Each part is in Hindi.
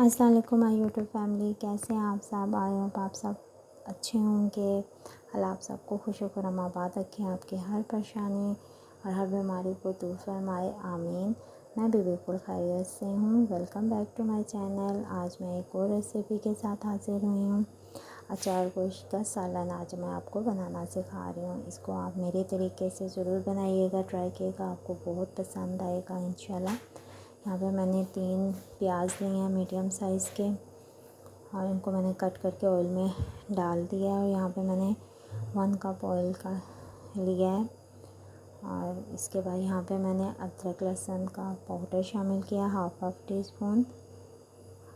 अस्सलाम वालेकुम माय यूट्यूब फैमिली, कैसे हैं आप सब। आई होप आप सब अच्छे होंगे। अल्लाह आप सबको खुश होकर आबाद रखें, आपकी हर परेशानी और हर बीमारी को दूर फरमाए, आमीन। मैं भी बिल्कुल खैरियत से हूँ। Welcome back to my channel. आज मैं एक और रेसिपी के साथ हाजिर हुई हूँ। अचार गोश्त का सालन आज मैं आपको बनाना सिखा रही हूँ। इसको आप मेरे तरीके से ज़रूर बनाइएगा, ट्राई कीजिएगा, आपको बहुत पसंद आएगा इंशाल्लाह। यहाँ पे मैंने 3 प्याज लिए हैं मीडियम साइज़ के और इनको मैंने कट करके ऑयल में डाल दिया है। और यहाँ पे मैंने 1 कप ऑयल का लिया है। और इसके बाद यहाँ पे मैंने अदरक लहसुन का पाउडर शामिल किया, हाफ टी स्पून।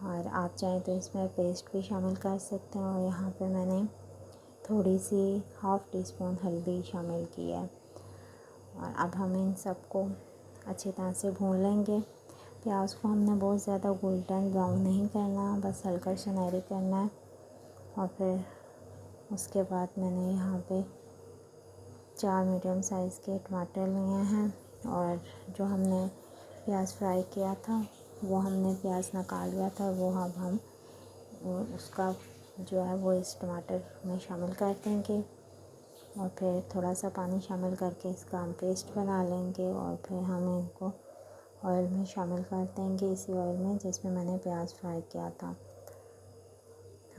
और आप चाहें तो इसमें पेस्ट भी शामिल कर सकते हैं। और यहाँ पे मैंने थोड़ी सी हाफ टी स्पून हल्दी शामिल की है। और अब हम इन सबको अच्छी तरह से भून लेंगे। प्याज को हमने बहुत ज़्यादा गोल्डन ब्राउन नहीं करना, बस हल्का सुनहरी करना है। और फिर उसके बाद मैंने यहाँ पे 4 मीडियम साइज़ के टमाटर लिए हैं। और जो हमने प्याज फ्राई किया था वो हमने प्याज निकाल लिया था, वो अब हम उसका जो है वो इस टमाटर में शामिल कर देंगे। और फिर थोड़ा सा पानी शामिल करके इसका हम पेस्ट बना लेंगे। और फिर हम इनको ऑयल में शामिल कर देंगे, इसी ऑयल में जिसमें मैंने प्याज फ्राई किया था।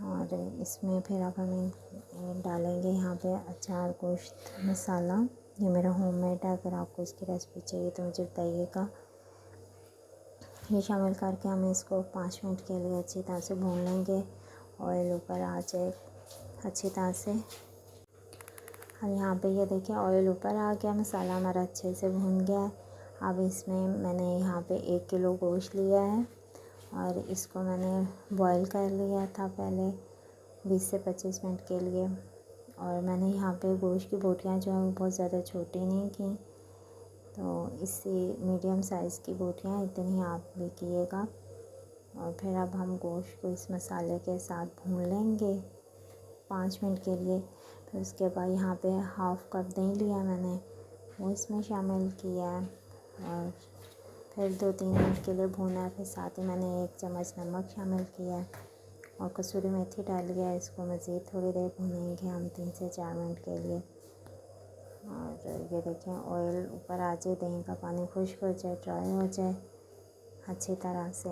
और इसमें फिर अब हम डालेंगे यहाँ पे अचार गोश्त मसाला। ये मेरा होममेड है, अगर आपको इसकी रेसिपी चाहिए तो मुझे बताइएगा। ये शामिल करके हम इसको 5 मिनट के लिए अच्छी तरह से भून लेंगे। ऑयल ऊपर आ जाए अच्छी तरह से। और यहाँ पे ये देखिए ऑयल ऊपर आ गया, मसाला हमारा अच्छे से भून गया है। अब इसमें मैंने यहाँ पे 1 किलो गोश्त लिया है और इसको मैंने बॉईल कर लिया था पहले 20 से 25 मिनट के लिए। और मैंने यहाँ पे गोश्त की बोटियाँ जो हैं वो बहुत ज़्यादा छोटी नहीं की, तो इससे मीडियम साइज़ की बोटियाँ इतनी आप भी कीजिएगा। और फिर अब हम गोश्त को इस मसाले के साथ भून लेंगे 5 मिनट के लिए। फिर उसके बाद यहाँ पे हाफ़ कप दही लिया मैंने, वो इसमें शामिल किया है। और फिर 2-3 मिनट के लिए भूना है। फिर साथ ही मैंने 1 चम्मच नमक शामिल किया है और कसूरी मेथी डाल लिया है। इसको मज़ीद थोड़ी देर भूनेंगे हम 3 से 4 मिनट के लिए। और ये देखें ऑयल ऊपर आ जाए, दही का पानी खुश्क हो जाए, ड्राई हो जाए अच्छी तरह से।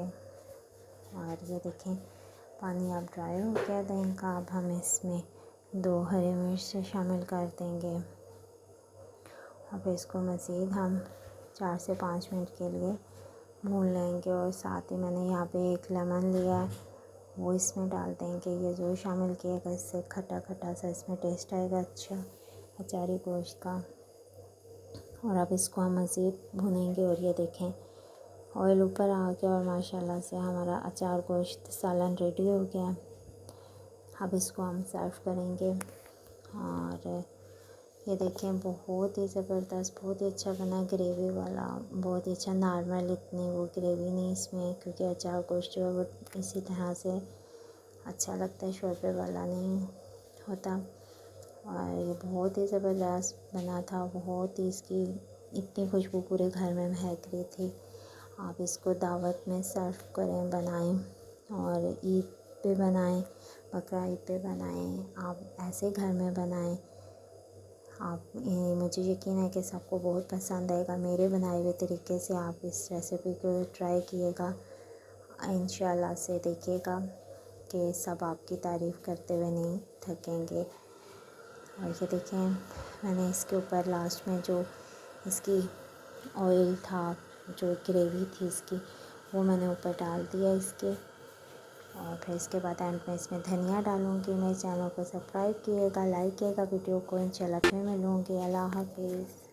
और ये देखें पानी अब ड्राई हो गया दही का। अब हम इसमें 2 हरी मिर्च शामिल कर देंगे। अब इसको मज़ीद हम 4 से 5 मिनट के लिए भून लेंगे। और साथ ही मैंने यहाँ पे 1 लेमन लिया है, वो इसमें डाल देंगे। ये जो शामिल किएगा, इससे खट्टा खट्टा सा इसमें टेस्ट आएगा अच्छा अचारी गोश्त का। और अब इसको हम मज़ीद भूनेंगे। और ये देखें ऑयल ऊपर आ गया और माशाल्लाह से हमारा अचार गोश्त सालन रेडी हो गया। अब इसको हम सर्व करेंगे। और ये देखें बहुत ही ज़बरदस्त, बहुत ही अच्छा बना, ग्रेवी वाला बहुत ही अच्छा। नॉर्मल इतनी वो ग्रेवी नहीं इसमें, क्योंकि अचार गोश्त जो है वो इसी तरह से अच्छा लगता है, शोरबे वाला नहीं होता। और ये बहुत ही ज़बरदस्त बना था, बहुत ही इसकी इतनी खुशबू पूरे घर में महक रही थी। आप इसको दावत में सर्व करें, बनाएं और ईद पे बनाएं, बकरा ईद पे बनाएं, आप ऐसे घर में बनाएं। आप मुझे यकीन है कि सबको बहुत पसंद आएगा। मेरे बनाए हुए तरीके से आप इस रेसिपी को ट्राई कीजिएगा, इंशाल्लाह से देखिएगा कि सब आपकी तारीफ़ करते हुए नहीं थकेंगे। और ये देखें मैंने इसके ऊपर लास्ट में जो इसकी ऑयल था, जो ग्रेवी थी इसकी, वो मैंने ऊपर डाल दिया इसके। और फिर इसके बाद एंड में इसमें धनिया डालूँगी। मेरे चैनल को सब्सक्राइब कीजिएगा, लाइक कीजिएगा वीडियो को। इंशाल्लाह फिर मिलूँगी। अल्लाह हाफ़िज़।